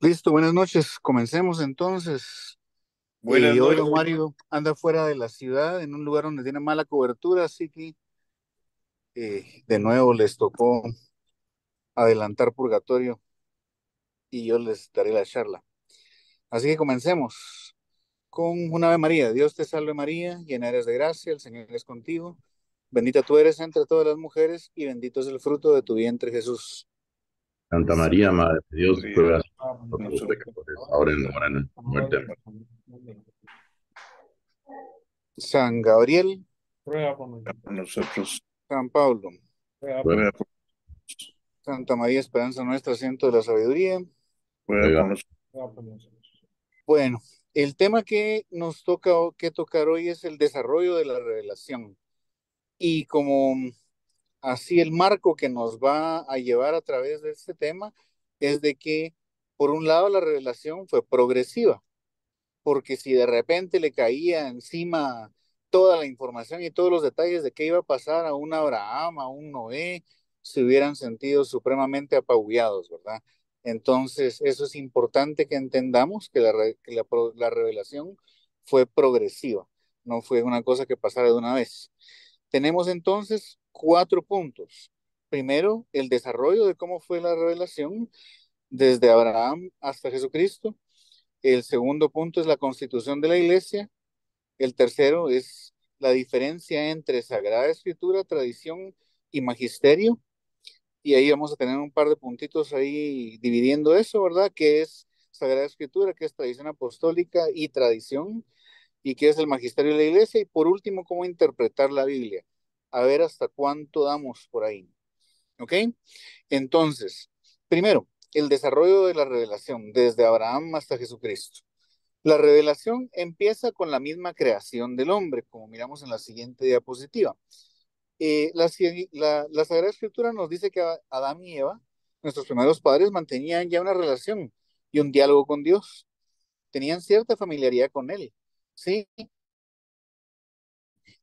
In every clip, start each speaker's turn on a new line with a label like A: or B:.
A: Listo, buenas noches. Comencemos entonces.
B: Buenas
A: Hoy don
B: noches.
A: Mario anda fuera de la ciudad, en un lugar donde tiene mala cobertura, así que de nuevo les tocó adelantar purgatorio y yo les daré la charla. Así que comencemos con un Ave María. Dios te salve María, llena eres de gracia, el Señor es contigo. Bendita tú eres entre todas las mujeres y bendito es el fruto de tu vientre Jesús.
B: Santa María, Madre de Dios,
C: María,
B: ruega por nosotros los
C: nosotros,
B: pecadores, ahora y en la hora de nuestra muerte. Amén.
A: San Gabriel,
D: Ruega por nosotros.
C: por nosotros,
A: San Pablo,
D: Ruega por
C: ruega
B: Ruega,
C: por,
A: Santa María, esperanza nuestra, asiento de la sabiduría.
C: ruega
B: ruega,
C: por nosotros.
D: ruega por nosotros.
A: Bueno, el tema que nos toca que tocar hoy es el desarrollo de la revelación. Y como así el marco que nos va a llevar a través de este tema es de que, por un lado, la revelación fue progresiva, porque si de repente le caía encima toda la información y todos los detalles de qué iba a pasar a un Abraham, a un Noé, se hubieran sentido supremamente apabullados, ¿verdad? Entonces, eso es importante que entendamos que la revelación fue progresiva, no fue una cosa que pasara de una vez. Tenemos entonces cuatro puntos. Primero, el desarrollo de cómo fue la revelación desde Abraham hasta Jesucristo. El segundo punto es la constitución de la iglesia. El tercero es la diferencia entre Sagrada Escritura, tradición y magisterio. Y ahí vamos a tener un par de puntitos ahí dividiendo eso, ¿verdad? ¿Qué es Sagrada Escritura? ¿Qué es tradición apostólica y tradición? ¿Y qué es el magisterio de la iglesia? Y por último, cómo interpretar la Biblia. A ver hasta cuánto damos por ahí. ¿Ok? Entonces, primero, el desarrollo de la revelación desde Abraham hasta Jesucristo. La revelación empieza con la misma creación del hombre, como miramos en la siguiente diapositiva. La Sagrada Escritura nos dice que Adán y Eva, nuestros primeros padres, mantenían ya una relación y un diálogo con Dios. Tenían cierta familiaridad con Él. Sí,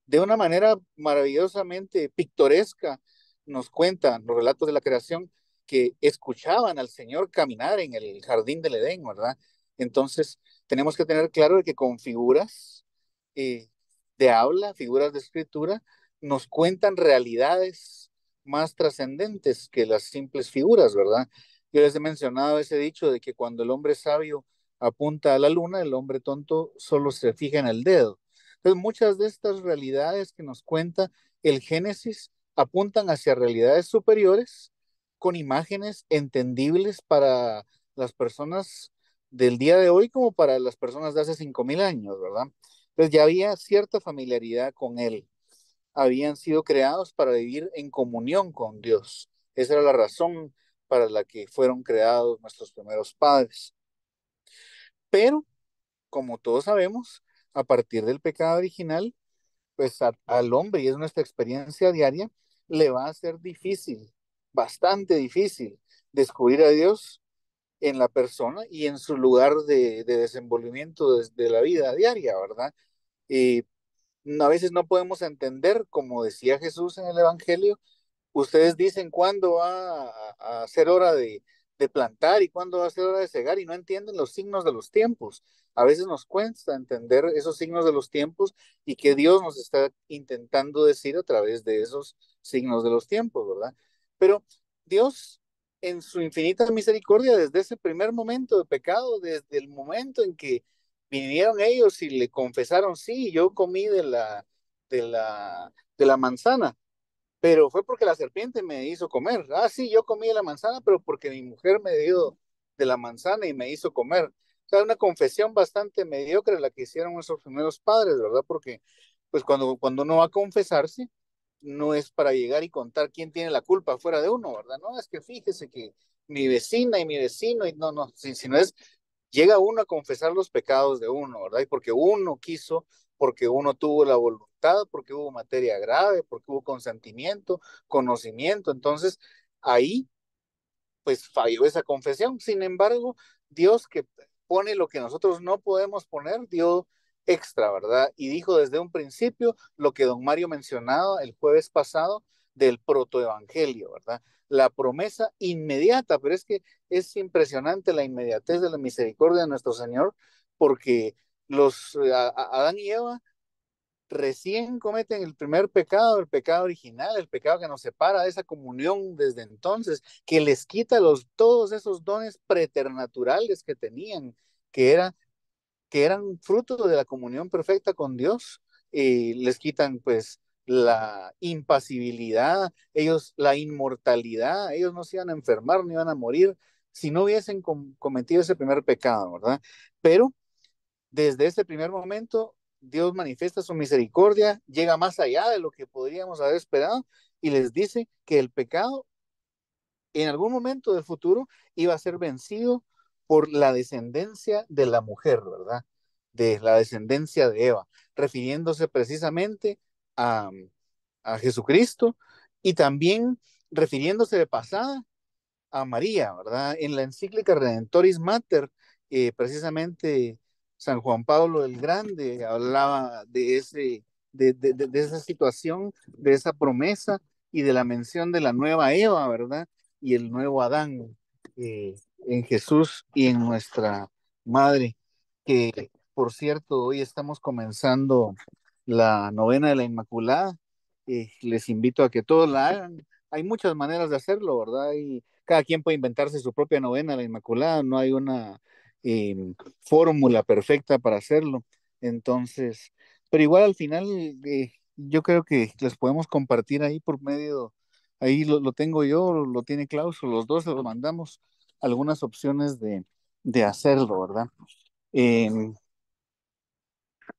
A: de una manera maravillosamente pictoresca nos cuentan los relatos de la creación que escuchaban al Señor caminar en el jardín del Edén, ¿verdad? Entonces, tenemos que tener claro de que con figuras eh, de habla, figuras de escritura, nos cuentan realidades más trascendentes que las simples figuras, ¿verdad? Yo les he mencionado ese dicho de que cuando el hombre sabio apunta a la luna, el hombre tonto solo se fija en el dedo. Entonces, muchas de estas realidades que nos cuenta el Génesis apuntan hacia realidades superiores con imágenes entendibles para las personas del día de hoy como para las personas de hace 5.000 años, ¿verdad? Entonces ya había cierta familiaridad con él. Habían sido creados para vivir en comunión con Dios. Esa era la razón para la que fueron creados nuestros primeros padres. Pero, como todos sabemos, a partir del pecado original, pues al hombre, y es nuestra experiencia diaria, le va a ser difícil, bastante difícil, descubrir a Dios en la persona y en su lugar de desenvolvimiento de la vida diaria, ¿verdad? Y a veces no podemos entender, como decía Jesús en el Evangelio, ustedes dicen cuándo va a ser hora de plantar y cuándo va a ser hora de cegar y no entienden los signos de los tiempos. A veces nos cuesta entender esos signos de los tiempos y que Dios nos está intentando decir a través de esos signos de los tiempos, ¿verdad? Pero Dios, en su infinita misericordia, desde ese primer momento de pecado, desde el momento en que vinieron ellos y le confesaron, sí, yo comí de la manzana, pero fue porque la serpiente me hizo comer. Ah, sí, yo comí de la manzana, pero porque mi mujer me dio de la manzana y me hizo comer. O sea, una confesión bastante mediocre la que hicieron nuestros primeros padres, ¿verdad? Porque, pues, cuando uno va a confesarse, no es para llegar y contar quién tiene la culpa fuera de uno, ¿verdad? No, es que fíjese que mi vecina y mi vecino, y no, no, sino es llega uno a confesar los pecados de uno, ¿verdad? Y porque uno quiso, porque uno tuvo la voluntad, porque hubo materia grave, porque hubo consentimiento, conocimiento. Entonces, ahí, pues falló esa confesión. Sin embargo, Dios que pone lo que nosotros no podemos poner, dio extra, ¿verdad? Y dijo desde un principio lo que don Mario mencionaba el jueves pasado, del protoevangelio, ¿verdad? La promesa inmediata, pero es que es impresionante la inmediatez de la misericordia de nuestro Señor, porque Adán y Eva recién cometen el primer pecado, el pecado original, el pecado que nos separa de esa comunión desde entonces, que les quita todos esos dones preternaturales que tenían, que era que eran fruto de la comunión perfecta con Dios, les quitan pues la impasibilidad, ellos la inmortalidad, ellos no se iban a enfermar, no iban a morir si no hubiesen cometido ese primer pecado, ¿verdad? Pero desde ese primer momento, Dios manifiesta su misericordia, llega más allá de lo que podríamos haber esperado y les dice que el pecado en algún momento del futuro iba a ser vencido por la descendencia de la mujer, ¿verdad? De la descendencia de Eva, refiriéndose precisamente a, a Jesucristo y también refiriéndose de pasada a María, ¿verdad? En la encíclica Redentoris Mater, precisamente San Juan Pablo el Grande hablaba de esa situación, de esa promesa y de la mención de la nueva Eva, ¿verdad? Y el nuevo Adán en Jesús y en nuestra Madre, que por cierto, hoy estamos comenzando la novena de la Inmaculada. Les invito a que todos la hagan. Hay muchas maneras de hacerlo, ¿verdad? Y cada quien puede inventarse su propia novena, la Inmaculada, no hay una eh, fórmula perfecta para hacerlo. Entonces, pero igual al final yo creo que les podemos compartir ahí por medio, ahí lo tengo yo, lo tiene Klaus, o los dos se lo mandamos, algunas opciones de hacerlo, ¿verdad? Eh,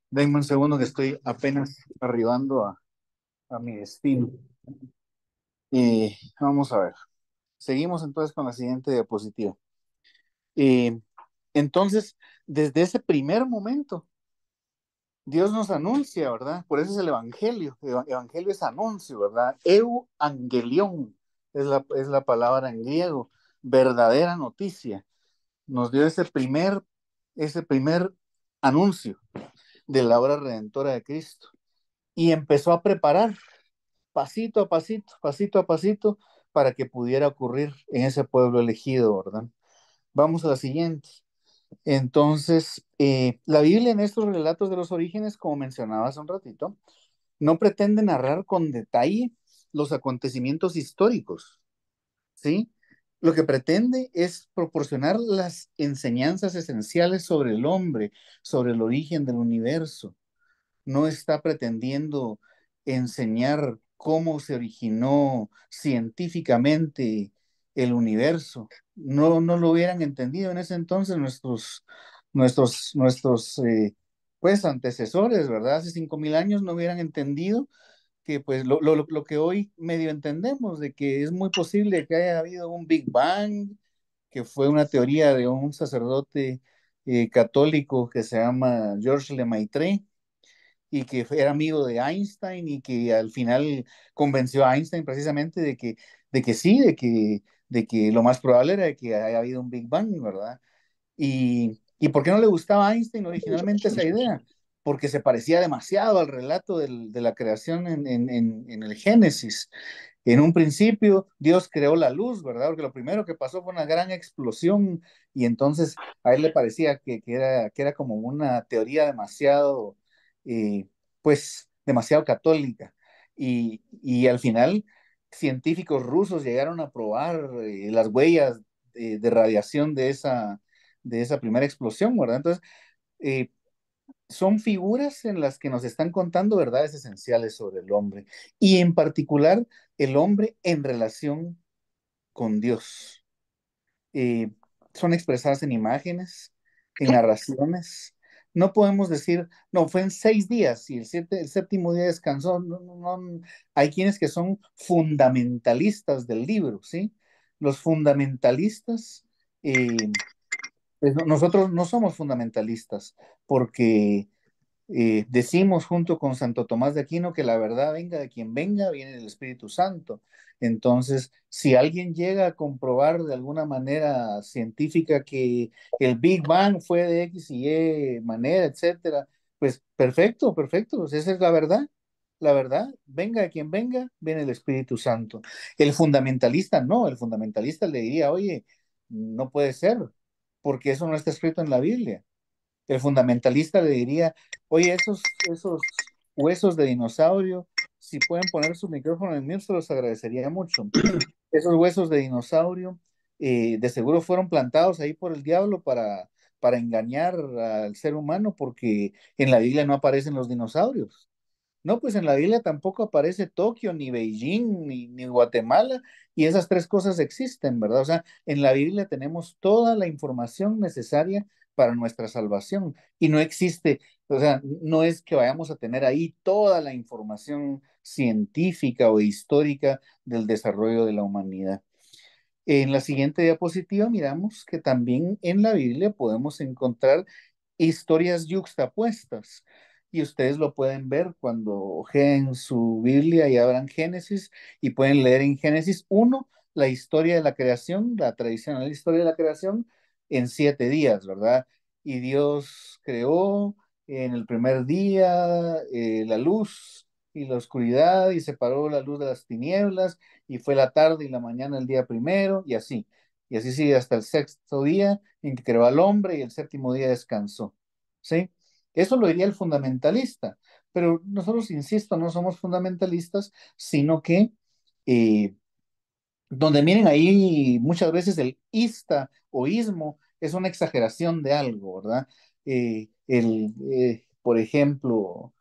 A: Denme un segundo que estoy apenas arribando a mi destino. Vamos a ver. Seguimos entonces con la siguiente diapositiva. Eh, entonces, desde ese primer momento, Dios nos anuncia, ¿verdad? Por eso es el Evangelio. Evangelio es anuncio, ¿verdad? Evangelion es la palabra en griego, verdadera noticia. Nos dio ese primer anuncio de la obra redentora de Cristo y empezó a preparar pasito a pasito, pasito a pasito, para que pudiera ocurrir en ese pueblo elegido, ¿verdad? Vamos a la siguiente. Entonces, la Biblia en estos relatos de los orígenes, como mencionaba hace un ratito, no pretende narrar con detalle los acontecimientos históricos, ¿sí? Lo que pretende es proporcionar las enseñanzas esenciales sobre el hombre, sobre el origen del universo. No está pretendiendo enseñar cómo se originó científicamente el universo. No lo hubieran entendido en ese entonces nuestros pues antecesores, ¿verdad? Hace 5.000 años no hubieran entendido que pues lo que hoy medio entendemos, de que es muy posible que haya habido un Big Bang, que fue una teoría de un sacerdote católico que se llama Georges Lemaitre, y que era amigo de Einstein y que al final convenció a Einstein precisamente de que sí, de que lo más probable era que haya habido un Big Bang, ¿verdad? ¿Y por qué no le gustaba a Einstein originalmente esa idea? Porque se parecía demasiado al relato de la creación en el Génesis. En un principio, Dios creó la luz, ¿verdad? Porque lo primero que pasó fue una gran explosión y entonces a él le parecía que era como una teoría demasiado, eh, pues, demasiado católica. Y al final, científicos rusos llegaron a probar las huellas de radiación de esa primera explosión, ¿verdad? Entonces, eh, son figuras en las que nos están contando verdades esenciales sobre el hombre y en particular el hombre en relación con Dios. Eh, Son expresadas en imágenes, en narraciones. No podemos decir, no, fue en 6 días y el séptimo día descansó. No, no, no. Hay quienes que son fundamentalistas del libro, ¿sí? Los fundamentalistas, pues nosotros no somos fundamentalistas porque decimos junto con Santo Tomás de Aquino que la verdad venga de quien venga, viene del Espíritu Santo. Entonces, si alguien llega a comprobar de alguna manera científica que el Big Bang fue de X y Y manera, etcétera, pues perfecto, perfecto, pues esa es la verdad. la verdad, venga de quien venga, viene el Espíritu Santo. El fundamentalista no, el fundamentalista le diría, oye, no puede ser, porque eso no está escrito en la Biblia. El fundamentalista le diría, oye, esos huesos de dinosaurio, si pueden poner su micrófono en mute, se los agradecería mucho. Esos huesos de dinosaurio, de seguro fueron plantados ahí por el diablo para engañar al ser humano, porque en la Biblia no aparecen los dinosaurios. No, pues en la Biblia tampoco aparece Tokio, ni Beijing, ni Guatemala, y esas tres cosas existen, ¿verdad? O sea, en la Biblia tenemos toda la información necesaria para nuestra salvación, y no existe, o sea, no es que vayamos a tener ahí toda la información científica o histórica del desarrollo de la humanidad. En la siguiente diapositiva miramos que también en la Biblia podemos encontrar historias yuxtapuestas. Y ustedes lo pueden ver cuando ojeen su Biblia y abran Génesis y pueden leer en Génesis 1 la historia de la creación, la tradicional historia de la creación en 7 días, ¿verdad? Y Dios creó en el primer día la luz y la oscuridad y separó la luz de las tinieblas y fue la tarde y la mañana el día primero y así. Y así sigue hasta el sexto día en que creó al hombre y el séptimo día descansó. ¿Sí? Eso lo diría el fundamentalista, pero nosotros, insisto, no somos fundamentalistas, sino que eh, donde miren ahí muchas veces el ista o ismo es una exageración de algo, ¿verdad? Por ejemplo,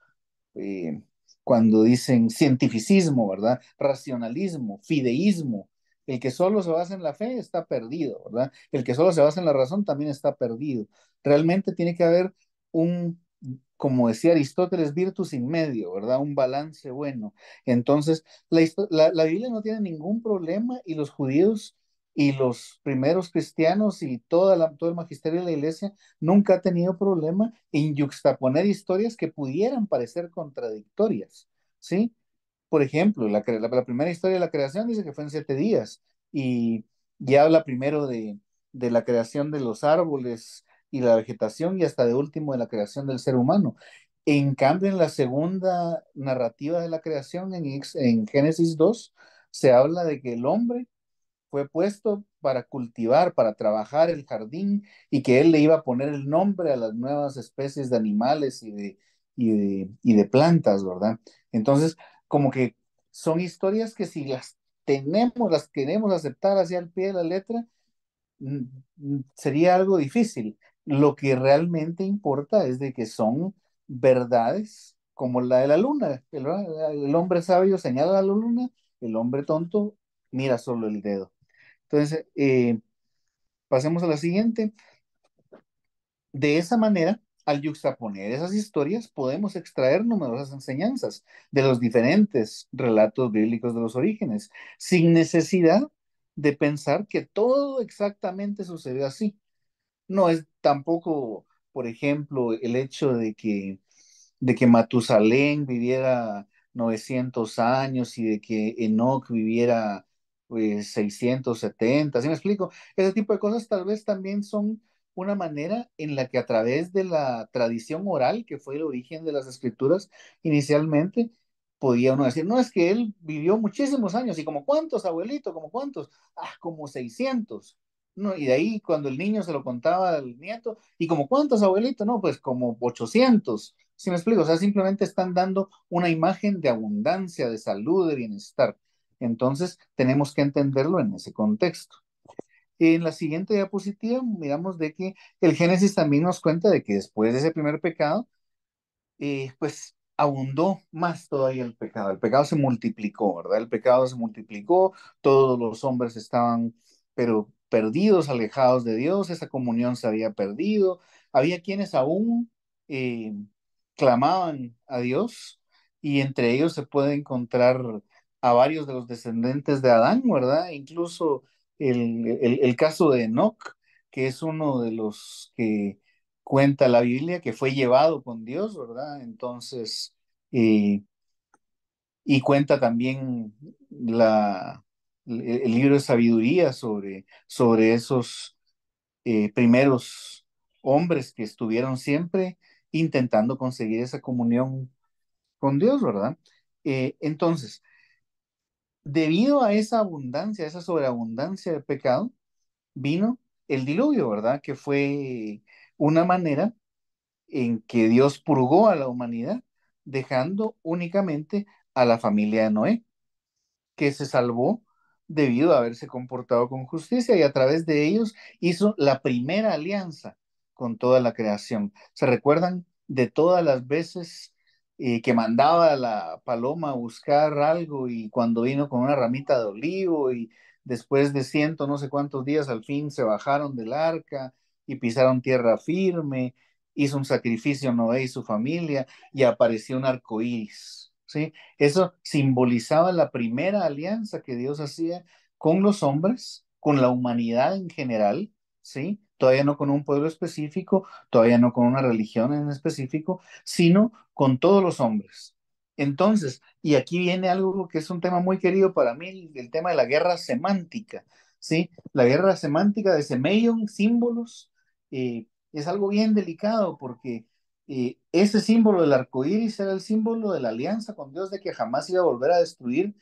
A: eh, cuando dicen cientificismo, ¿verdad? Racionalismo, fideísmo. El que solo se basa en la fe está perdido, ¿verdad? El que solo se basa en la razón también está perdido. Realmente tiene que haber un, como decía Aristóteles, virtus in medio, ¿verdad? Un balance bueno. Entonces, la Biblia no tiene ningún problema y los judíos y los primeros cristianos y todo el magisterio de la iglesia nunca ha tenido problema en yuxtaponer historias que pudieran parecer contradictorias, ¿sí? Por ejemplo, la primera historia de la creación dice que fue en 7 días y habla primero de la creación de los árboles y la vegetación y hasta de último de la creación del ser humano. En cambio, en la segunda narrativa de la creación, en Génesis 2 se habla de que el hombre fue puesto para cultivar, para trabajar el jardín y que él le iba a poner el nombre a las nuevas especies de animales y de plantas, ¿verdad? Entonces, como que son historias que si las queremos aceptar hacia el pie de la letra, mm, sería algo difícil. Lo que realmente importa es de que son verdades como la de la luna. El hombre sabio señala a la luna, el hombre tonto mira solo el dedo. Entonces, pasemos a la siguiente. De esa manera, al yuxtaponer esas historias, podemos extraer numerosas enseñanzas de los diferentes relatos bíblicos de los orígenes, sin necesidad de pensar que todo exactamente sucedió así. No es tampoco, por ejemplo, el hecho de que Matusalén viviera 900 años y de que Enoch viviera pues 670. ¿Sí me explico? Ese tipo de cosas tal vez también son una manera en la que a través de la tradición oral, que fue el origen de las escrituras inicialmente, podía uno decir, no, es que él vivió muchísimos años, y como cuántos, abuelito, como cuántos, como 600. No, y de ahí cuando el niño se lo contaba al nieto, ¿y como cuántos, abuelito? No, pues como 800. ¿Sí me explico? O sea, simplemente están dando una imagen de abundancia, de salud, de bienestar. Entonces, tenemos que entenderlo en ese contexto. En la siguiente diapositiva miramos de que el Génesis también nos cuenta de que después de ese primer pecado, pues abundó más todavía el pecado. El pecado se multiplicó, ¿verdad? El pecado se multiplicó, todos los hombres estaban, pero perdidos, alejados de Dios, esa comunión se había perdido. Había quienes aún eh, clamaban a Dios y entre ellos se puede encontrar a varios de los descendientes de Adán, ¿verdad? Incluso el caso de Enoch, que es uno de los que cuenta la Biblia que fue llevado con Dios, ¿verdad? Entonces, eh, y cuenta también el libro de sabiduría sobre esos primeros hombres que estuvieron siempre intentando conseguir esa comunión con Dios, ¿verdad? Entonces, debido a esa abundancia, a esa sobreabundancia de pecado, vino el diluvio, ¿verdad? Que fue una manera en que Dios purgó a la humanidad, dejando únicamente a la familia de Noé, que se salvó debido a haberse comportado con justicia y a través de ellos hizo la primera alianza con toda la creación. ¿Se recuerdan de todas las veces que mandaba a la paloma a buscar algo y cuando vino con una ramita de olivo y después de ciento no sé cuántos días al fin se bajaron del arca y pisaron tierra firme, hizo un sacrificio Noé y su familia y apareció un arco iris, ¿sí? Eso simbolizaba la primera alianza que Dios hacía con los hombres, con la humanidad en general, ¿sí? Todavía no con un pueblo específico, todavía no con una religión en específico, sino con todos los hombres. Entonces, y aquí viene algo que es un tema muy querido para mí, el tema de la guerra semántica, ¿sí? La guerra semántica de semeion, símbolos, es algo bien delicado porque ese símbolo del arco iris era el símbolo de la alianza con Dios de que jamás iba a volver a destruir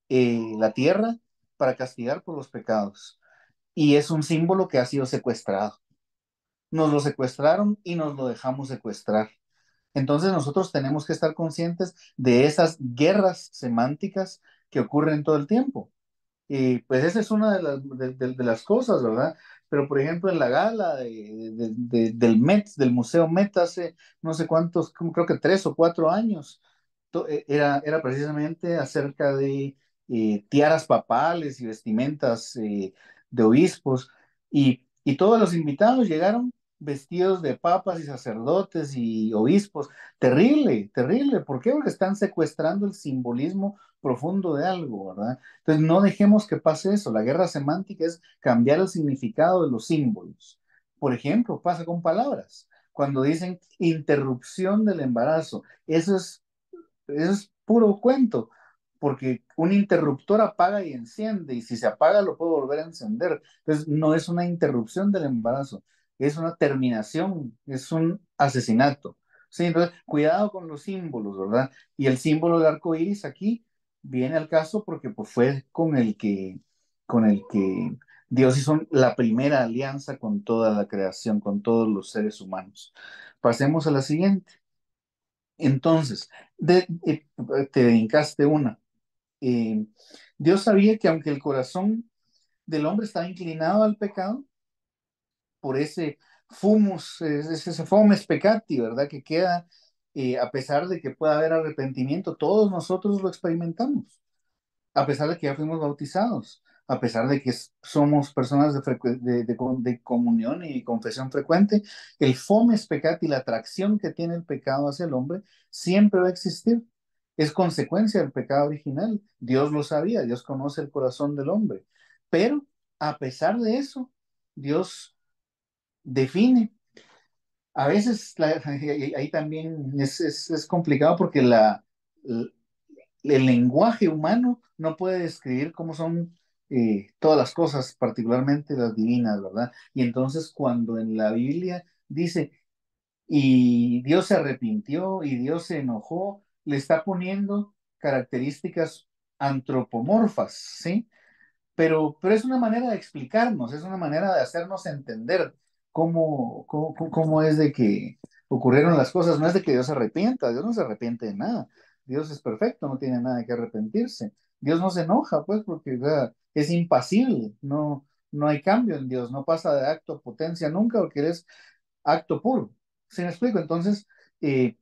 A: la tierra para castigar por los pecados. Y es un símbolo que ha sido secuestrado. Nos lo secuestraron y nos lo dejamos secuestrar. Entonces nosotros tenemos que estar conscientes de esas guerras semánticas que ocurren todo el tiempo. Y pues esa es una de las cosas, ¿verdad? Pero por ejemplo en la gala del Met, del Museo Met, hace no sé cuántos, creo que 3 o 4 años, era precisamente acerca de tiaras papales y vestimentas de obispos. Y todos los invitados llegaron vestidos de papas y sacerdotes y obispos. Terrible, terrible. ¿Por qué? Porque están secuestrando el simbolismo profundo de algo, ¿verdad? Entonces, no dejemos que pase eso. La guerra semántica es cambiar el significado de los símbolos. Por ejemplo, pasa con palabras. Cuando dicen interrupción del embarazo, eso es puro cuento, porque un interruptor apaga y enciende, y si se apaga lo puede volver a encender. Entonces, no es una interrupción del embarazo, es una terminación, es un asesinato. Sí, entonces, cuidado con los símbolos, ¿verdad? Y el símbolo del arco iris aquí viene al caso porque pues, fue con el que Dios hizo la primera alianza con toda la creación, con todos los seres humanos. Pasemos a la siguiente. Entonces, te brincaste una. Eh, Dios sabía que aunque el corazón del hombre estaba inclinado al pecado, por ese fumus, ese fomes peccati, ¿verdad? Que queda, a pesar de que pueda haber arrepentimiento, todos nosotros lo experimentamos a pesar de que ya fuimos bautizados, a pesar de que somos personas de comunión y confesión frecuente, el fomes peccati, la atracción que tiene el pecado hacia el hombre, siempre va a existir. Es consecuencia del pecado original. Dios lo sabía, Dios conoce el corazón del hombre. Pero a pesar de eso, Dios define. A veces ahí también es complicado porque el lenguaje humano no puede describir cómo son todas las cosas, particularmente las divinas, ¿verdad? Y entonces cuando en la Biblia dice, y Dios se arrepintió y Dios se enojó, le está poniendo características antropomorfas, ¿sí? Pero es una manera de explicarnos, es una manera de hacernos entender cómo es de que ocurrieron las cosas. No es de que Dios se arrepienta, Dios no se arrepiente de nada. Dios es perfecto, no tiene nada que arrepentirse. Dios no se enoja, pues, porque o sea, es impasible, no hay cambio en Dios, no pasa de acto a potencia nunca, porque Él es acto puro. ¿Sí me explico? Entonces, eh,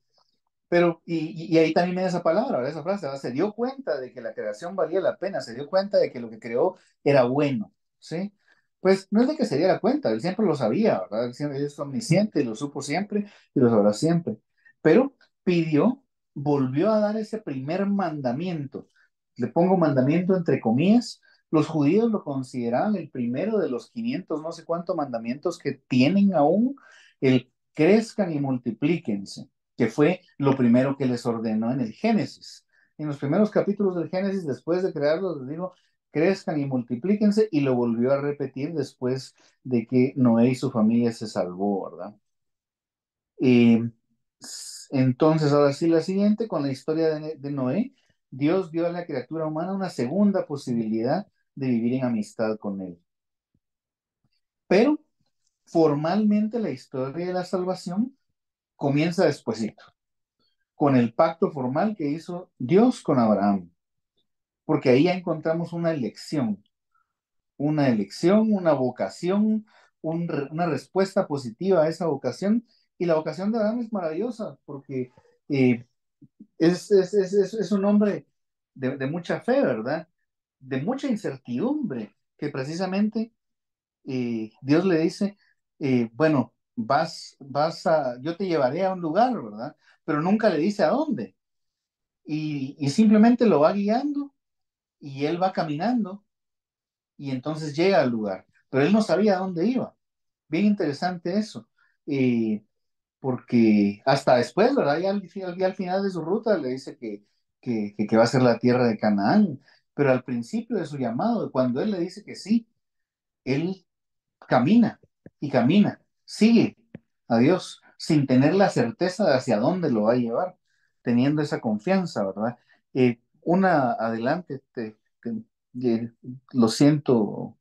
A: y ahí también viene esa palabra, ¿verdad? Esa frase, ¿verdad? Se dio cuenta de que la creación valía la pena, se dio cuenta de que lo que creó era bueno, ¿sí? Pues no es de que se diera cuenta, él siempre lo sabía, ¿verdad? Él es omnisciente, lo supo siempre y lo sabrá siempre. Pero pidió, volvió a dar ese primer mandamiento. Le pongo mandamiento entre comillas. Los judíos lo consideraban el primero de los 500, no sé cuántos mandamientos que tienen aún, el crezcan y multiplíquense, que fue lo primero que les ordenó en el Génesis. En los primeros capítulos del Génesis, después de crearlos, les digo, crezcan y multiplíquense, y lo volvió a repetir después de que Noé y su familia se salvó, ¿verdad? Eh, entonces, ahora sí, la siguiente, con la historia de Noé, Dios dio a la criatura humana una segunda posibilidad de vivir en amistad con Él. Pero formalmente la historia de la salvación comienza despuesito, con el pacto formal que hizo Dios con Abraham, porque ahí ya encontramos una vocación, una respuesta positiva a esa vocación. Y la vocación de Abraham es maravillosa, porque eh, es un hombre de mucha fe, ¿verdad? De mucha incertidumbre, que precisamente Dios le dice, bueno, yo te llevaré a un lugar, ¿verdad? Pero nunca le dice a dónde. Y simplemente lo va guiando y él va caminando y entonces llega al lugar. Pero él no sabía a dónde iba. Bien interesante eso. Eh, Porque hasta después, ¿verdad? Ya al final de su ruta le dice que va a ser la tierra de Canaán. Pero al principio de su llamado, cuando él le dice que sí, él camina y camina, sigue a Dios sin tener la certeza de hacia dónde lo va a llevar, teniendo esa confianza, ¿verdad? Adelante, eh, lo siento,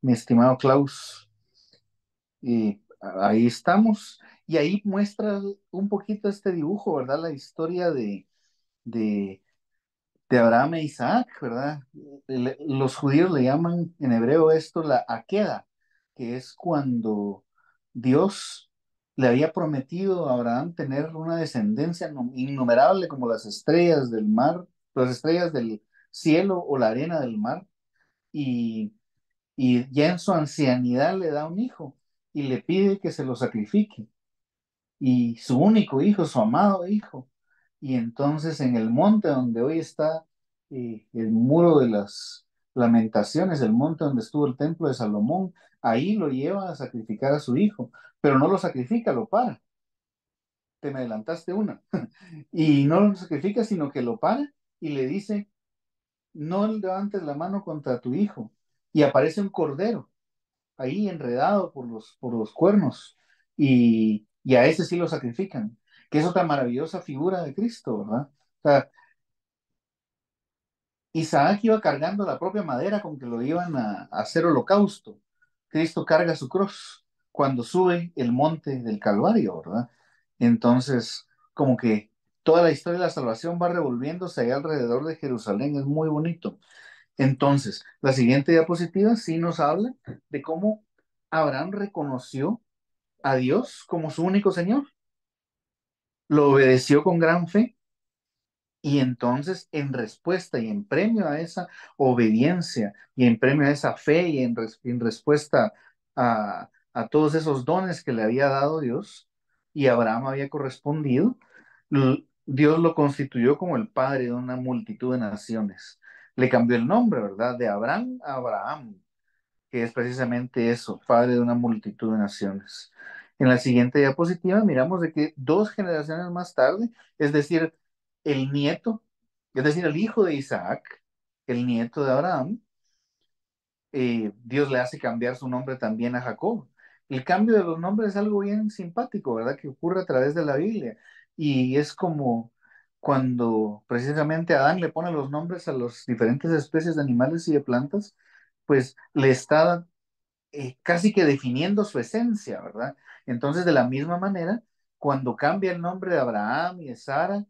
A: mi estimado Klaus, ahí estamos, y ahí muestra un poquito este dibujo, ¿verdad? La historia de, de Abraham e Isaac, ¿verdad? Los judíos le llaman en hebreo esto la akeda, que es cuando Dios le había prometido a Abraham tener una descendencia innumerable como las estrellas del mar, las estrellas del cielo o la arena del mar, y, y ya en su ancianidad le da un hijo y le pide que se lo sacrifique y su único hijo, su amado hijo. Y entonces en el monte donde hoy está el muro de las lamentaciones, el monte donde estuvo el templo de Salomón, ahí lo lleva a sacrificar a su hijo, pero no lo sacrifica, lo para. Te me adelantaste una. Y no lo sacrifica, sino que lo para y le dice, no levantes la mano contra tu hijo. Y aparece un cordero ahí enredado por los cuernos y a ese sí lo sacrifican, que es otra maravillosa figura de Cristo, ¿verdad? O sea, Isaac iba cargando la propia madera con que lo iban a hacer holocausto. Cristo carga su cruz cuando sube el monte del Calvario, ¿verdad? Entonces, como que toda la historia de la salvación va revolviéndose ahí alrededor de Jerusalén, es muy bonito. Entonces, la siguiente diapositiva sí nos habla de cómo Abraham reconoció a Dios como su único Señor. Lo obedeció con gran fe y entonces en respuesta y en premio a esa obediencia y en premio a esa fe y en respuesta a todos esos dones que le había dado Dios y Abraham había correspondido, Dios lo constituyó como el padre de una multitud de naciones. Le cambió el nombre, ¿verdad? De Abraham a Abraham, que es precisamente eso, padre de una multitud de naciones. En la siguiente diapositiva miramos de que 2 generaciones más tarde, es decir, el nieto, es decir, el hijo de Isaac, el nieto de Abraham, Dios le hace cambiar su nombre también a Jacob. El cambio de los nombres es algo bien simpático, ¿verdad? Que ocurre a través de la Biblia. Y es como cuando precisamente Adán le pone los nombres a las diferentes especies de animales y de plantas, pues le está casi que definiendo su esencia, ¿verdad? Entonces, de la misma manera, cuando cambia el nombre de Abraham y de Sara,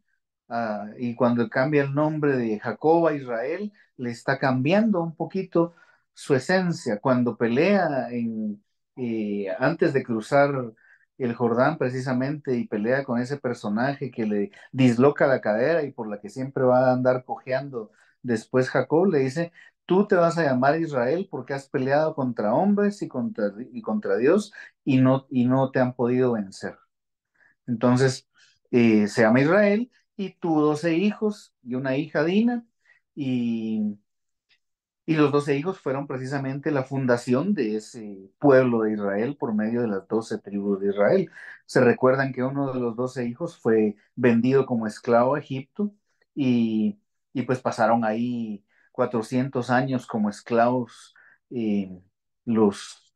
A: y cuando cambia el nombre de Jacob a Israel, le está cambiando un poquito su esencia. Cuando pelea antes de cruzar el Jordán precisamente y pelea con ese personaje que le disloca la cadera y por la que siempre va a andar cojeando después Jacob, le dice, tú te vas a llamar Israel porque has peleado contra hombres y contra Dios y no te han podido vencer. Entonces, se llama Israel y tuvo 12 hijos y una hija Dina y, y los 12 hijos fueron precisamente la fundación de ese pueblo de Israel por medio de las 12 tribus de Israel. Se recuerdan que uno de los 12 hijos fue vendido como esclavo a Egipto y, y pues pasaron ahí 400 años como esclavos eh, los,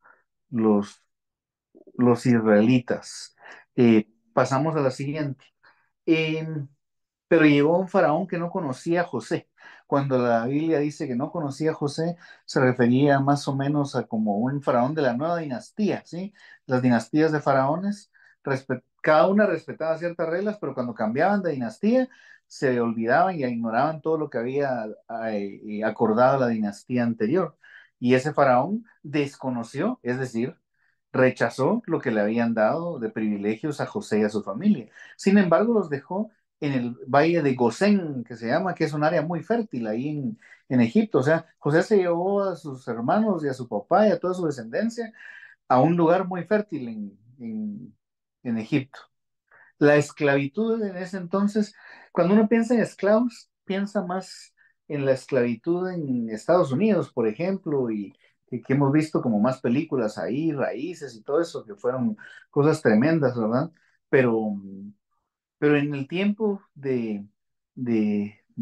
A: los, los israelitas. Pasamos a la siguiente. Pero llegó un faraón que no conocía a José. Cuando la Biblia dice que no conocía a José, se refería más o menos a como un faraón de la nueva dinastía, ¿sí? Las dinastías de faraones, cada una respetaba ciertas reglas, pero cuando cambiaban de dinastía, se olvidaban y ignoraban todo lo que había acordado la dinastía anterior. Y ese faraón desconoció, es decir, rechazó lo que le habían dado de privilegios a José y a su familia. Sin embargo, los dejó en el valle de Gosén, que se llama, que es un área muy fértil ahí en Egipto. O sea, José se llevó a sus hermanos y a su papá y a toda su descendencia a un lugar muy fértil en Egipto. La esclavitud en ese entonces, cuando uno piensa en esclavos, piensa más en la esclavitud en Estados Unidos, por ejemplo, y que hemos visto como más películas ahí, Raíces y todo eso, que fueron cosas tremendas, ¿verdad? Pero pero en el tiempo de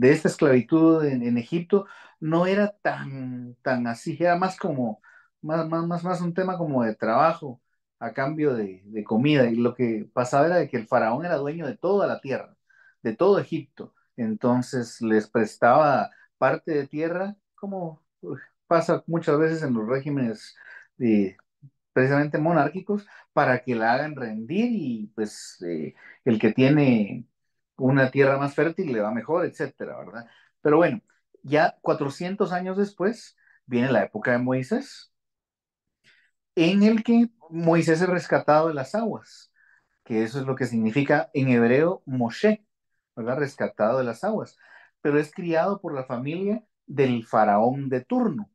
A: esta esclavitud en Egipto no era tan así, era más como, más un tema como de trabajo a cambio de comida. Y lo que pasaba era de que el faraón era dueño de toda la tierra, de todo Egipto. Entonces les prestaba parte de tierra, como pasa muchas veces en los regímenes precisamente monárquicos, para que la hagan rendir y pues el que tiene una tierra más fértil le va mejor, etcétera, ¿verdad? Pero bueno, ya 400 años después viene la época de Moisés, en el que Moisés es rescatado de las aguas, que eso es lo que significa en hebreo Moshe, ¿verdad? Rescatado de las aguas, pero es criado por la familia del faraón de turno,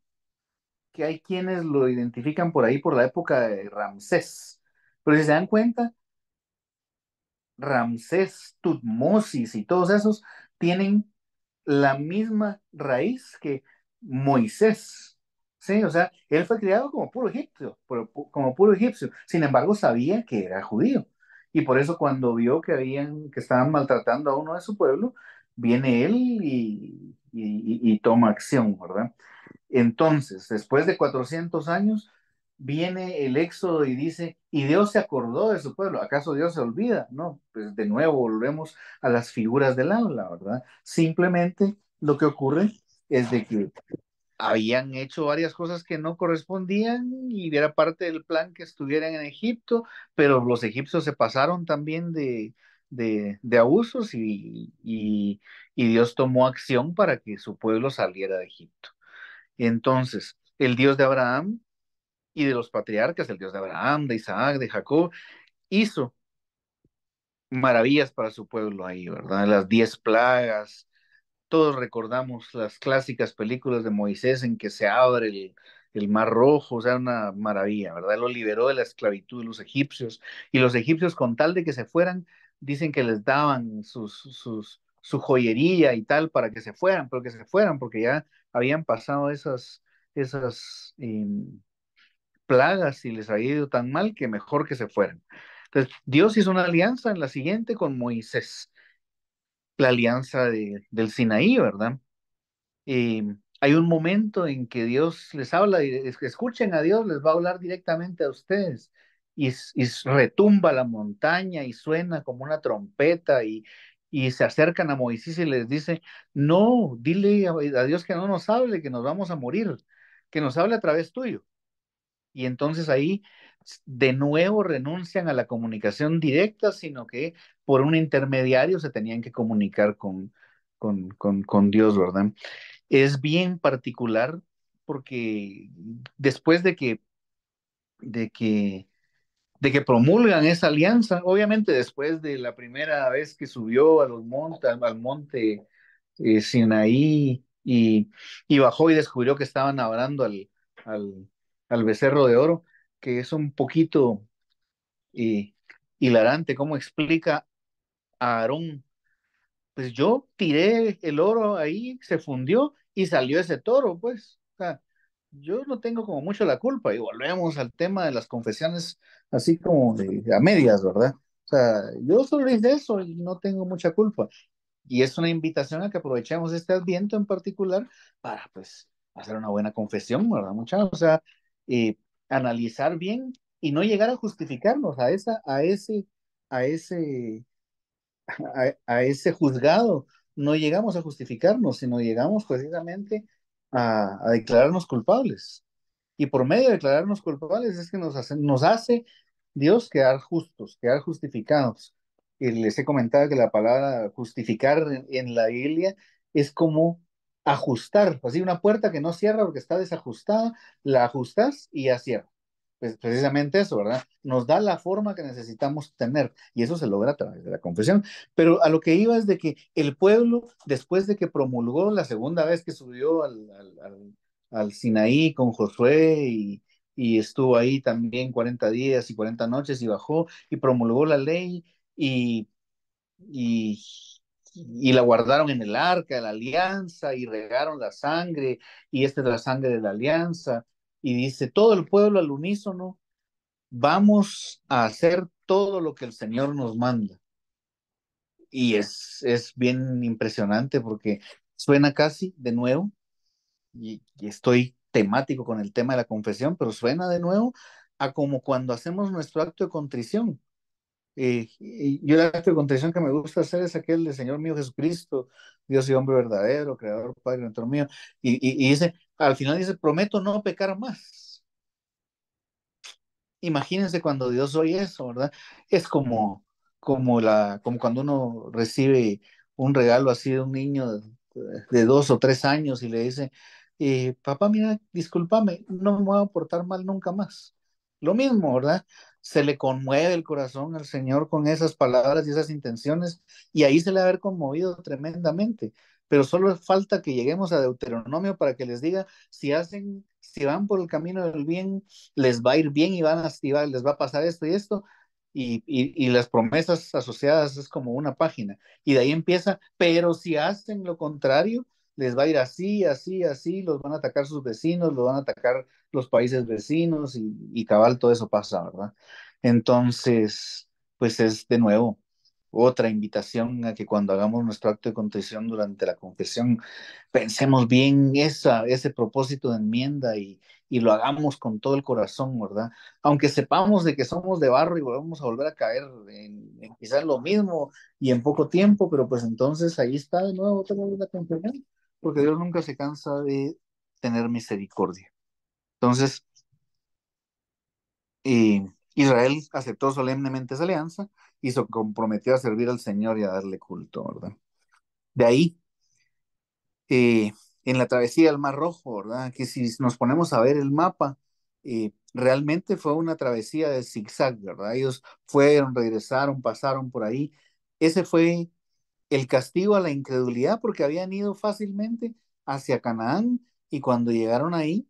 A: que hay quienes lo identifican por ahí por la época de Ramsés. Pero si se dan cuenta, Ramsés, Tutmosis y todos esos tienen la misma raíz que Moisés. Sí, o sea, él fue criado como puro egipcio, como puro egipcio. Sin embargo, sabía que era judío. Y por eso cuando vio que estaban maltratando a uno de su pueblo, viene él y toma acción, ¿verdad? Entonces, después de 400 años, viene el Éxodo y dice, y Dios se acordó de su pueblo. ¿Acaso Dios se olvida? No, pues de nuevo volvemos a las figuras del aula, ¿verdad? Simplemente lo que ocurre es de que habían hecho varias cosas que no correspondían y era parte del plan que estuvieran en Egipto, pero los egipcios se pasaron también de abusos y Dios tomó acción para que su pueblo saliera de Egipto. Entonces, el Dios de Abraham y de los patriarcas, el Dios de Abraham, de Isaac, de Jacob, hizo maravillas para su pueblo ahí, ¿verdad? Las 10 plagas, todos recordamos las clásicas películas de Moisés en que se abre el mar rojo, o sea, una maravilla, ¿verdad? Lo liberó de la esclavitud de los egipcios y los egipcios con tal de que se fueran, dicen que les daban su joyería y tal para que se fueran, pero que se fueran porque ya habían pasado esas plagas y les había ido tan mal que mejor que se fueran. Entonces, Dios hizo una alianza en la siguiente con Moisés, la alianza del Sinaí, ¿verdad? eh, Hay un momento en que Dios les habla, y es que escuchen a Dios, les va a hablar directamente a ustedes. Y retumba la montaña y suena como una trompeta y se acercan a Moisés y les dice, no, dile a Dios que no nos hable, que nos vamos a morir, que nos hable a través tuyo. Y entonces ahí de nuevo renuncian a la comunicación directa, sino que por un intermediario se tenían que comunicar con Dios, ¿verdad? Es bien particular porque después de que, de que promulgan esa alianza, obviamente después de la primera vez que subió a los montes, al monte Sinaí y bajó y descubrió que estaban adorando al, al becerro de oro, que es un poquito eh, hilarante cómo explica a Aarón, pues yo tiré el oro ahí, se fundió y salió ese toro, pues. O sea, yo no tengo como mucho la culpa. Y volvemos al tema de las confesiones, así como a medias, ¿verdad? O sea, yo solo hice eso y no tengo mucha culpa. Y es una invitación a que aprovechemos este Adviento en particular para, pues, hacer una buena confesión, ¿verdad, muchachos? O sea, eh, analizar bien y no llegar a justificarnos a ese a ese juzgado, no llegamos a justificarnos, sino llegamos precisamente a declararnos culpables. Y por medio de declararnos culpables es que nos hace Dios quedar justos, quedar justificados. Y les he comentado que la palabra justificar en la Biblia es como ajustar, así una puerta que no cierra porque está desajustada, la ajustas y ya cierra. Pues precisamente eso, ¿verdad? Nos da la forma que necesitamos tener y eso se logra a través de la confesión. Pero a lo que iba es de que el pueblo, después de que promulgó la segunda vez que subió al Sinaí con Josué y estuvo ahí también 40 días y 40 noches y bajó y promulgó la ley y, y, y la guardaron en el arca de la alianza y regaron la sangre y esta es la sangre de la alianza y dice todo el pueblo al unísono, vamos a hacer todo lo que el Señor nos manda. Y es bien impresionante porque suena casi de nuevo y estoy temático con el tema de la confesión, pero suena de nuevo a como cuando hacemos nuestro acto de contrición. Y yo el acto de contrición que me gusta hacer es aquel de Señor mío Jesucristo, Dios y hombre verdadero, Creador, Padre, Redentor mío. Y dice, al final dice, prometo no pecar más. Imagínense cuando Dios oye eso, ¿verdad? Es como cuando uno recibe un regalo así de un niño de 2 o 3 años y le dice, papá, mira, discúlpame, no me voy a portar mal nunca más. Lo mismo, ¿verdad? Se le conmueve el corazón al Señor con esas palabras y esas intenciones y ahí se le va a haber conmovido tremendamente. Pero solo falta que lleguemos a Deuteronomio para que les diga si van por el camino del bien, les va a ir bien y les va a pasar esto y esto, y las promesas asociadas es como una página, y de ahí empieza, pero si hacen lo contrario, les va a ir así, así, así, los van a atacar sus vecinos, los van a atacar los países vecinos, y cabal, todo eso pasa, ¿verdad? Entonces, pues es de nuevo otra invitación a que cuando hagamos nuestro acto de contrición durante la confesión, pensemos bien ese propósito de enmienda y lo hagamos con todo el corazón, ¿verdad? Aunque sepamos de que somos de barro y vamos a volver a caer en quizás lo mismo y en poco tiempo, pero pues entonces ahí está de nuevo otra vez la confesión, porque Dios nunca se cansa de tener misericordia. Entonces, Israel aceptó solemnemente esa alianza y se comprometió a servir al Señor y a darle culto, ¿verdad? De ahí eh, en la travesía del Mar Rojo, ¿verdad? Que si nos ponemos a ver el mapa, realmente fue una travesía de zigzag, ¿verdad? Ellos fueron, regresaron, pasaron por ahí. Ese fue el castigo a la incredulidad porque habían ido fácilmente hacia Canaán y cuando llegaron ahí,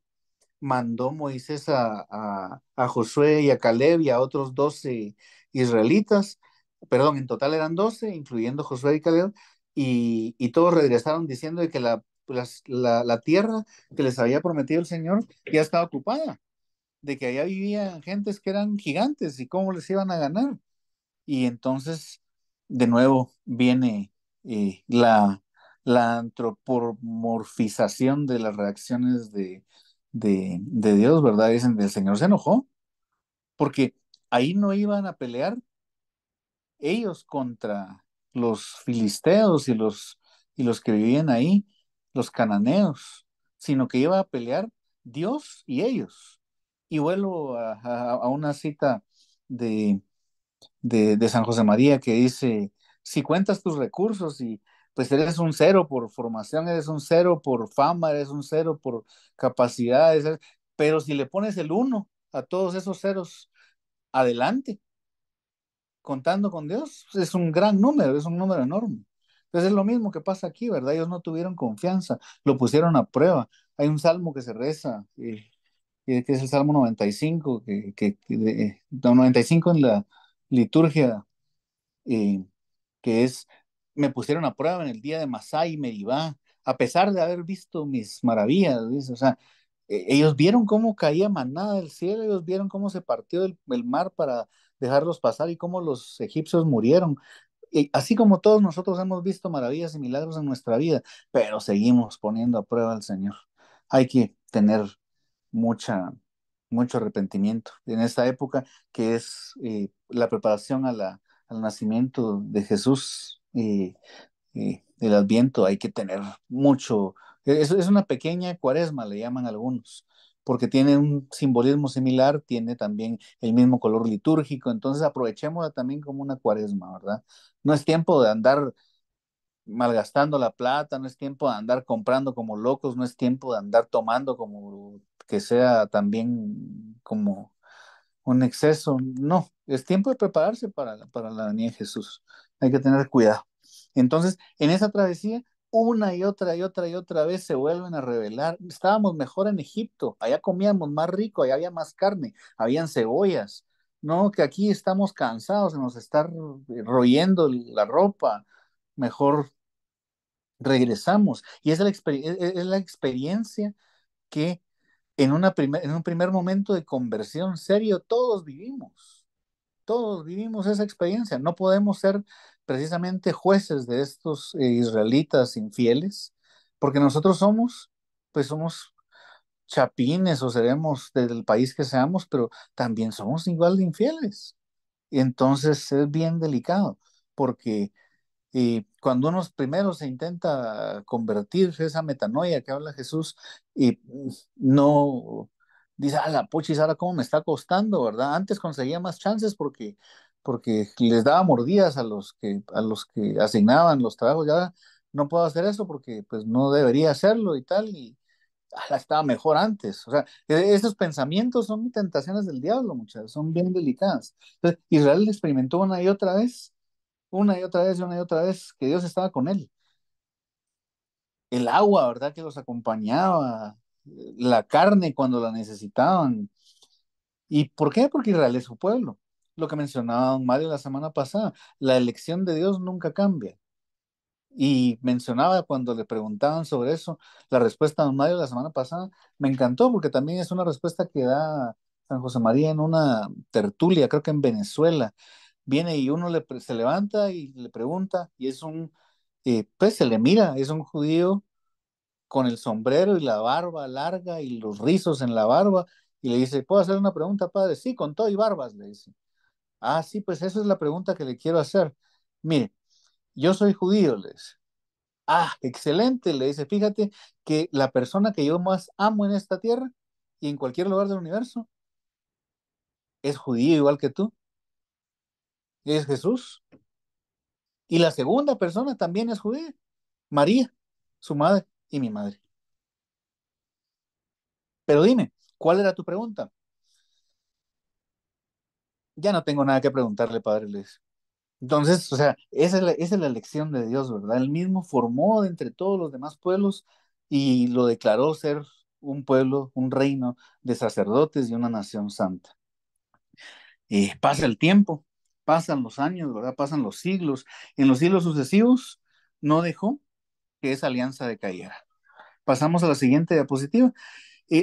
A: mandó Moisés a Josué y a Caleb y a otros 12 israelitas, perdón, en total eran 12, incluyendo Josué y Caleb, y todos regresaron diciendo de que la tierra que les había prometido el Señor ya estaba ocupada, de que allá vivían gentes que eran gigantes y cómo les iban a ganar. Y entonces, de nuevo, viene la antropomorfización de las reacciones de Dios, ¿verdad? Dicen, el Señor se enojó, porque ahí no iban a pelear ellos contra los filisteos y los que vivían ahí, los cananeos, sino que iba a pelear Dios y ellos. Y vuelvo a una cita de de San José María que dice, si cuentas tus recursos y pues eres un cero por formación, eres un cero por fama, eres un cero por capacidades, pero si le pones el uno a todos esos ceros adelante, contando con Dios, es un gran número, es un número enorme. Entonces es lo mismo que pasa aquí, ¿verdad? Ellos no tuvieron confianza, lo pusieron a prueba. Hay un salmo que se reza, que es el Salmo 95, no, 95 en la liturgia, eh, que es, me pusieron a prueba en el día de Masá y Meribá, a pesar de haber visto mis maravillas, dice, o sea, ellos vieron cómo caía maná del cielo, ellos vieron cómo se partió el mar para dejarlos pasar y cómo los egipcios murieron. Y así como todos nosotros hemos visto maravillas y milagros en nuestra vida, pero seguimos poniendo a prueba al Señor. Hay que tener mucha, mucho arrepentimiento en esta época que es la preparación al nacimiento de Jesús eh, el Adviento hay que tener mucho, es una pequeña cuaresma, le llaman algunos, porque tiene un simbolismo similar, tiene también el mismo color litúrgico, entonces aprovechémosla también como una cuaresma, ¿verdad? No es tiempo de andar malgastando la plata, no es tiempo de andar comprando como locos, no es tiempo de andar tomando como que sea también como un exceso, no, es tiempo de prepararse para la venida de Jesús, hay que tener cuidado. Entonces, en esa travesía, una y otra y otra y otra vez se vuelven a revelar, estábamos mejor en Egipto, allá comíamos más rico, allá había más carne, habían cebollas, no, que aquí estamos cansados, se nos está royendo la ropa, mejor regresamos. Y es es la experiencia que en un primer momento de conversión serio todos vivimos esa experiencia. No podemos ser precisamente jueces de estos israelitas infieles, porque nosotros somos chapines o seremos del país que seamos, pero también somos igual de infieles. Y entonces es bien delicado, porque y cuando uno primero se intenta convertir, esa metanoia que habla Jesús, y no dice, a la puchis, ahora cómo me está costando, ¿verdad? Antes conseguía más chances porque les daba mordidas a los que asignaban los trabajos, y ahora no puedo hacer eso porque pues no debería hacerlo y tal, y estaba mejor antes. O sea, esos pensamientos son tentaciones del diablo, muchas, son bien delicadas. Entonces, Israel experimentó una y otra vez y una y otra vez que Dios estaba con él. El agua, ¿verdad? Que los acompañaba, la carne cuando la necesitaban. ¿Y por qué? Porque Israel es su pueblo. Lo que mencionaba don Mario la semana pasada, la elección de Dios nunca cambia. Y mencionaba cuando le preguntaban sobre eso, la respuesta de don Mario la semana pasada me encantó porque también es una respuesta que da San José María en una tertulia, creo que en Venezuela. Viene y se levanta y le pregunta, y pues se le mira, es un judío con el sombrero y la barba larga y los rizos en la barba, y le dice, ¿puedo hacer una pregunta, padre? Sí, con todo y barbas, le dice. Ah, sí, pues esa es la pregunta que le quiero hacer. Mire, yo soy judío, le dice. Ah, excelente, le dice, fíjate que la persona que yo más amo en esta tierra y en cualquier lugar del universo es judío igual que tú, es Jesús. Y la segunda persona también es judía, María, su madre y mi madre. Pero dime, ¿cuál era tu pregunta? Ya no tengo nada que preguntarle, padre, le dice. Entonces, o sea, esa es la elección de Dios, ¿verdad? Él mismo formó de entre todos los demás pueblos y lo declaró ser un pueblo, un reino de sacerdotes y una nación santa. Pasa el tiempo, pasan los años, ¿verdad? Pasan los siglos. En los siglos sucesivos no dejó que esa alianza decayera. Pasamos a la siguiente diapositiva.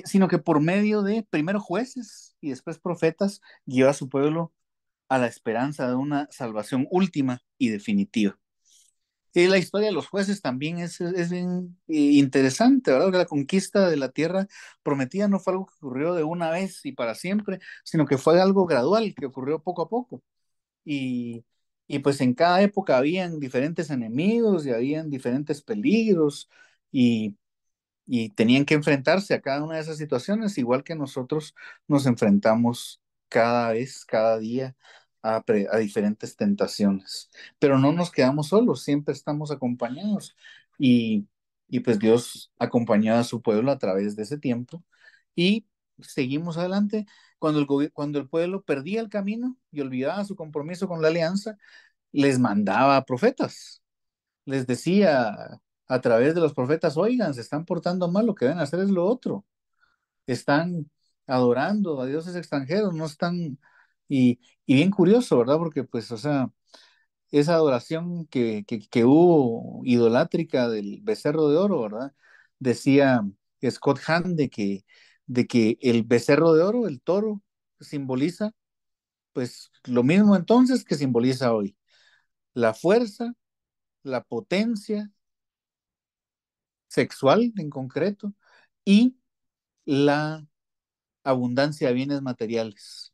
A: Sino que por medio de primero jueces y después profetas, guió a su pueblo a la esperanza de una salvación última y definitiva. La historia de los jueces también es bien interesante, ¿verdad? Que la conquista de la tierra prometida no fue algo que ocurrió de una vez y para siempre, sino que fue algo gradual, que ocurrió poco a poco. Y, y pues en cada época habían diferentes enemigos y habían diferentes peligros, y y tenían que enfrentarse a cada una de esas situaciones, igual que nosotros nos enfrentamos cada vez, cada día a diferentes tentaciones. Pero no nos quedamos solos, siempre estamos acompañados y, y pues Dios acompañó a su pueblo a través de ese tiempo y seguimos adelante. Cuando el pueblo perdía el camino y olvidaba su compromiso con la alianza, les mandaba profetas, les decía a través de los profetas, oigan, se están portando mal, lo que deben hacer es lo otro. Están adorando a dioses extranjeros, no están... Y bien curioso, ¿verdad? Porque pues, o sea, esa adoración que hubo idolátrica del becerro de oro, ¿verdad? Decía Scott Hahn de que el becerro de oro, el toro, simboliza pues lo mismo entonces que simboliza hoy, la fuerza, la potencia sexual en concreto y la abundancia de bienes materiales.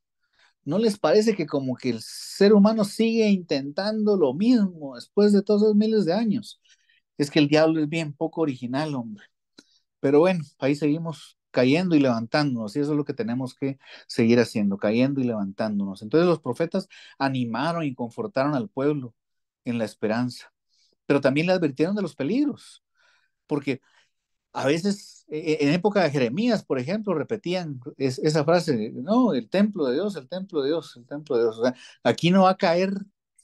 A: ¿No les parece que como que el ser humano sigue intentando lo mismo después de todos esos miles de años? Es que el diablo es bien poco original, hombre. Pero bueno, ahí seguimos cayendo y levantándonos, y eso es lo que tenemos que seguir haciendo, cayendo y levantándonos. Entonces los profetas animaron y confortaron al pueblo en la esperanza, pero también le advirtieron de los peligros, porque a veces en época de Jeremías, por ejemplo, repetían esa frase, no, el templo de Dios, el templo de Dios, el templo de Dios. O sea, aquí no va a caer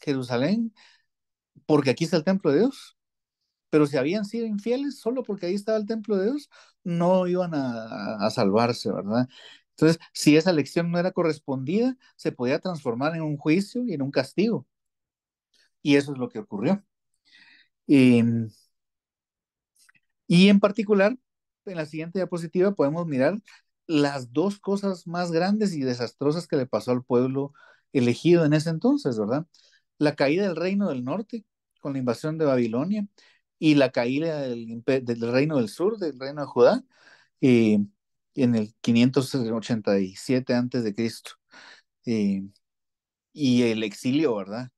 A: Jerusalén porque aquí está el templo de Dios. Pero si habían sido infieles, solo porque ahí estaba el templo de Dios, no iban a salvarse, ¿verdad? Entonces, si esa lección no era correspondida, se podía transformar en un juicio y en un castigo. Y eso es lo que ocurrió. Y, y en particular, en la siguiente diapositiva podemos mirar las dos cosas más grandes y desastrosas que le pasó al pueblo elegido en ese entonces, ¿verdad? La caída del reino del norte con la invasión de Babilonia y la caída del reino del sur, del reino de Judá, eh, en el 587 antes de Cristo. Eh, y el exilio, ¿verdad?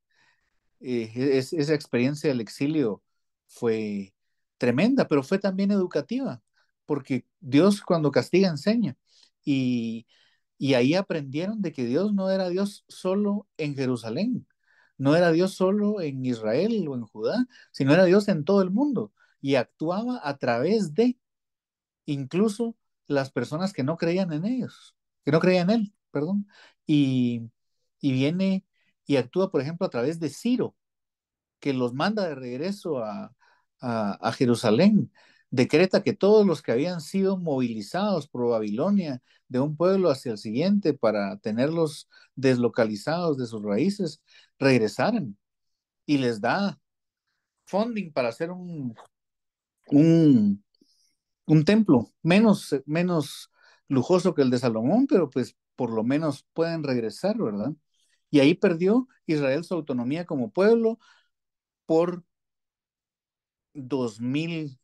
A: Esa experiencia del exilio fue tremenda, pero fue también educativa, porque Dios cuando castiga enseña. Y, y ahí aprendieron de que Dios no era Dios solo en Jerusalén, no era Dios solo en Israel o en Judá, sino era Dios en todo el mundo y actuaba a través de incluso las personas que no creían en ellos, que no creían en él, perdón. Y, y viene y actúa, por ejemplo, a través de Ciro que los manda de regreso a Jerusalén. Decreta que todos los que habían sido movilizados por Babilonia de un pueblo hacia el siguiente para tenerlos deslocalizados de sus raíces, regresaran y les da funding para hacer un, un templo menos lujoso que el de Salomón, pero pues por lo menos pueden regresar, ¿verdad? Y ahí perdió Israel su autonomía como pueblo por 2000,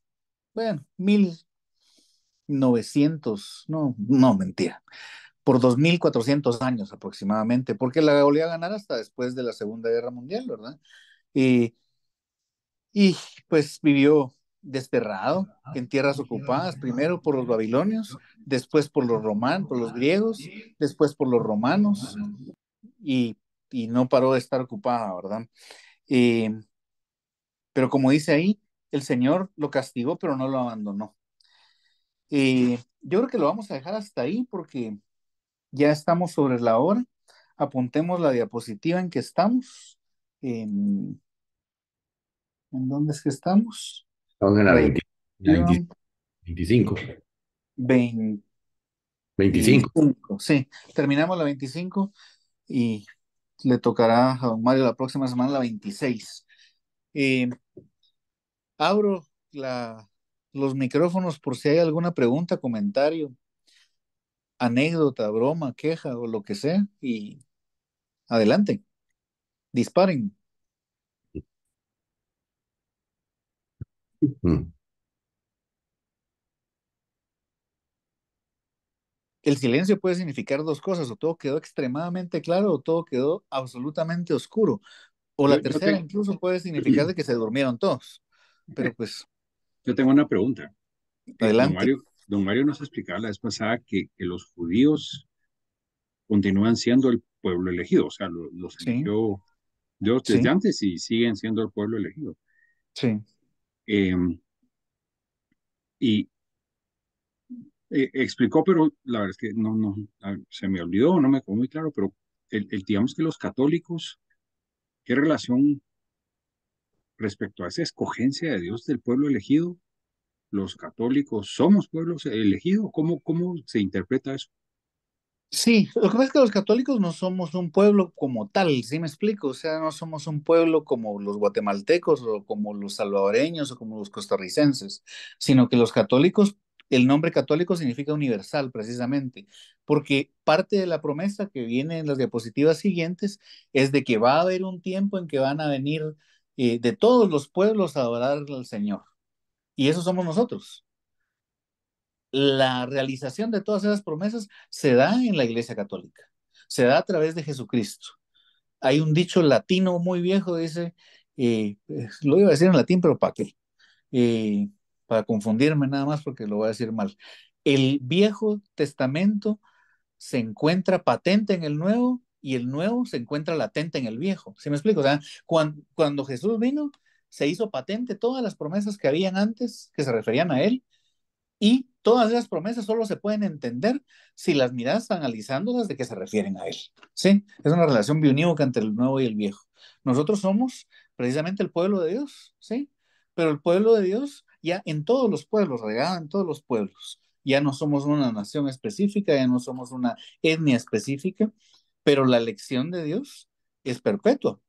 A: bueno, 1900, no, no, mentira, por 2400 años aproximadamente, porque la volvió a ganar hasta después de la Segunda Guerra Mundial, ¿verdad? Y, y pues vivió desterrado en tierras ocupadas, primero por los babilonios, después por los griegos, después por los romanos, y, y no paró de estar ocupada, ¿verdad? Eh, pero como dice ahí, el Señor lo castigó, pero no lo abandonó. Yo creo que lo vamos a dejar hasta ahí porque ya estamos sobre la hora. Apuntemos la diapositiva en que estamos. ¿En dónde es que estamos?
B: Estamos en la
A: La
B: 20 la
A: diapositiva
B: 25. 25.
A: 25. Sí, terminamos la 25 y le tocará a don Mario la próxima semana la 26. Eh, abro los micrófonos por si hay alguna pregunta, comentario, anécdota, broma, queja o lo que sea. Y adelante, disparen.
B: Mm.
A: El silencio puede significar dos cosas, o todo quedó extremadamente claro o todo quedó absolutamente oscuro. O
C: Yo,
A: la
C: yo,
A: tercera
C: te-
A: incluso puede significar de que se durmieron todos. Pero pues,
C: yo tengo una pregunta. Don
A: adelante.
C: Mario, don Mario nos explicaba la vez pasada que los judíos continúan siendo el pueblo elegido, o sea, los
A: Sí,
C: eligió Dios desde
A: sí,
C: antes y siguen siendo el pueblo elegido.
A: sí.
C: Eh, y explicó, pero la verdad es que se me olvidó, no me quedó muy claro, pero digamos que los católicos, ¿qué relación respecto a esa escogencia de Dios del pueblo elegido? ¿Los católicos somos pueblos elegidos? ¿Cómo se interpreta eso?
A: Sí, lo que pasa es que los católicos no somos un pueblo como tal, ¿sí me explico? O sea, no somos un pueblo como los guatemaltecos o como los salvadoreños o como los costarricenses, sino que los católicos, el nombre católico significa universal precisamente, porque parte de la promesa que viene en las diapositivas siguientes es de que va a haber un tiempo en que van a venir de todos los pueblos a adorar al Señor, y eso somos nosotros. La realización de todas esas promesas se da en la Iglesia Católica. se da a través de Jesucristo. Hay un dicho latino muy viejo, dice, lo iba a decir en latín, pero ¿para qué? Eh, para confundirme nada más porque lo voy a decir mal. El Viejo Testamento se encuentra patente en el Nuevo y el Nuevo se encuentra latente en el Viejo. ¿Sí me explico? O sea, cuando Jesús vino, se hizo patente todas las promesas que habían antes que se referían a Él, y todas esas promesas solo se pueden entender si las miras analizándolas de qué se refieren a Él. ¿Sí? Es una relación biunívoca entre el nuevo y el viejo. Nosotros somos precisamente el pueblo de Dios, ¿sí? Pero el pueblo de Dios ya en todos los pueblos, regada en todos los pueblos. Ya no somos una nación específica, ya no somos una etnia específica, pero la elección de Dios es perpetua.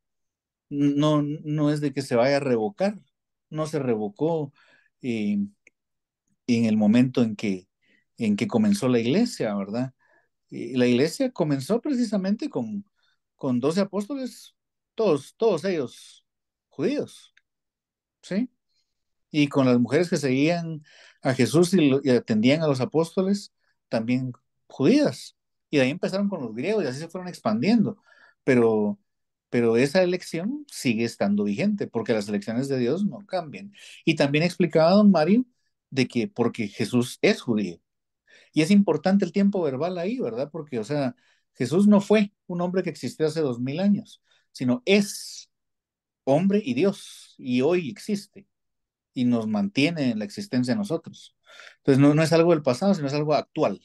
A: No, no es de que se vaya a revocar. No se revocó eh, en el momento en que comenzó la iglesia, ¿verdad? Y la iglesia comenzó precisamente con 12 apóstoles, todos ellos judíos, ¿sí? Y con las mujeres que seguían a Jesús y atendían a los apóstoles, también judías. Y de ahí empezaron con los griegos y así se fueron expandiendo. Pero, pero esa elección sigue estando vigente porque las elecciones de Dios no cambian. Y también explicaba don Mario de que porque Jesús es judío. Y es importante el tiempo verbal ahí, ¿verdad? Porque, o sea, Jesús no fue un hombre que existió hace 2000 años, sino es hombre y Dios, y hoy existe y nos mantiene en la existencia de nosotros. Entonces, no es algo del pasado, sino es algo actual.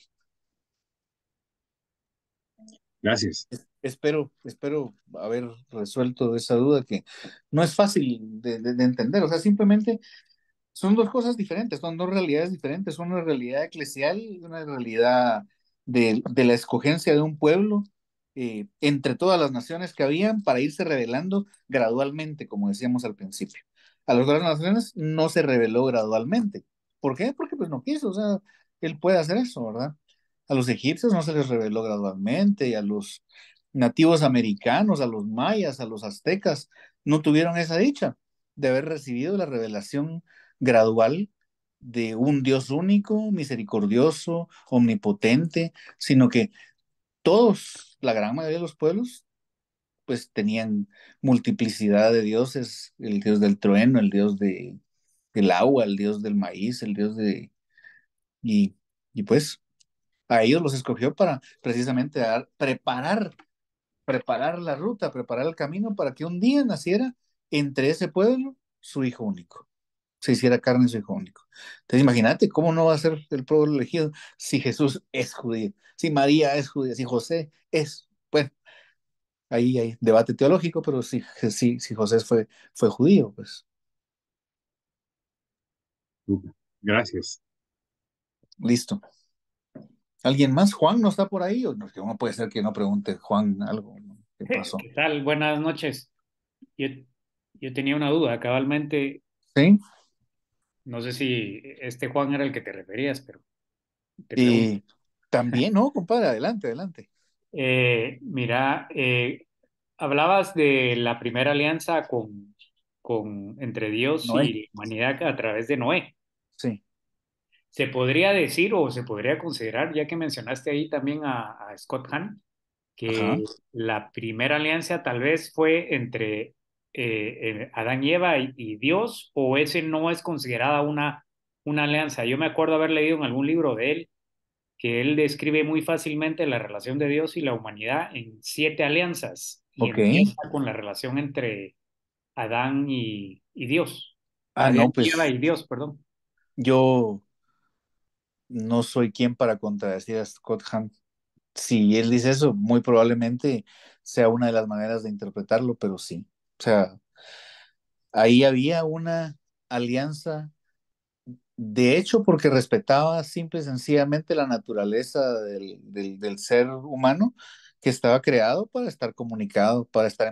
C: Gracias.
A: Espero haber resuelto esa duda que no es fácil de entender. O sea, simplemente son dos cosas diferentes, son dos realidades diferentes, una realidad eclesial y una realidad de la escogencia de un pueblo entre todas las naciones que habían para irse revelando gradualmente, como decíamos al principio. A las otras naciones no se reveló gradualmente. ¿Por qué? Porque pues no quiso, o sea, él puede hacer eso, ¿verdad? A los egipcios no se les reveló gradualmente, y a los nativos americanos, a los mayas, a los aztecas, no tuvieron esa dicha de haber recibido la revelación gradual de un Dios único, misericordioso, omnipotente, sino que todos, la gran mayoría de los pueblos, pues tenían multiplicidad de dioses, el dios del trueno, el dios del agua, el dios del maíz, el dios de... Y, y pues a ellos los escogió para precisamente preparar la ruta, preparar el camino para que un día naciera entre ese pueblo su hijo único, se hiciera carne su hijo único. Entonces imagínate cómo no va a ser el pueblo elegido si Jesús es judío, si María es judía, si José es, bueno, ahí hay debate teológico, pero si José fue judío, pues
C: Súper. Gracias.
A: listo. ¿Alguien más? ¿Juan no está por ahí? ¿O no? No puede ser que no pregunte Juan algo, ¿no? ¿Qué pasó?
E: ¿Qué tal? Buenas noches. Yo, yo tenía una duda, cabalmente,
A: ¿Sí?
E: no sé si este Juan era el que te referías, pero te pregunto.
A: Y también, ¿no, compadre? Adelante, adelante.
E: Mira, hablabas de la primera alianza entre Dios
A: Noé,
E: y la humanidad a través de Noé.
A: sí.
E: ¿Se podría decir o se podría considerar, ya que mencionaste ahí también a Scott Hahn,
A: Ajá,
E: que la primera alianza tal vez fue entre Adán y Eva y Dios, o ese no es considerada una alianza? Yo me acuerdo haber leído en algún libro de él que él describe muy fácilmente la relación de Dios y la humanidad en 7 alianzas y
A: ok.
E: empieza con la relación entre Adán y Dios.
A: Ah,
E: Adán
A: no,
E: y Eva
A: pues
E: y Dios, perdón.
A: yo no soy quien para contradecir a Scott Hahn. Si él dice eso, muy probablemente sea una de las maneras de interpretarlo, pero sí. O sea, ahí había una alianza, de hecho, porque respetaba simple y sencillamente la naturaleza del ser humano que estaba creado para estar comunicado, para estar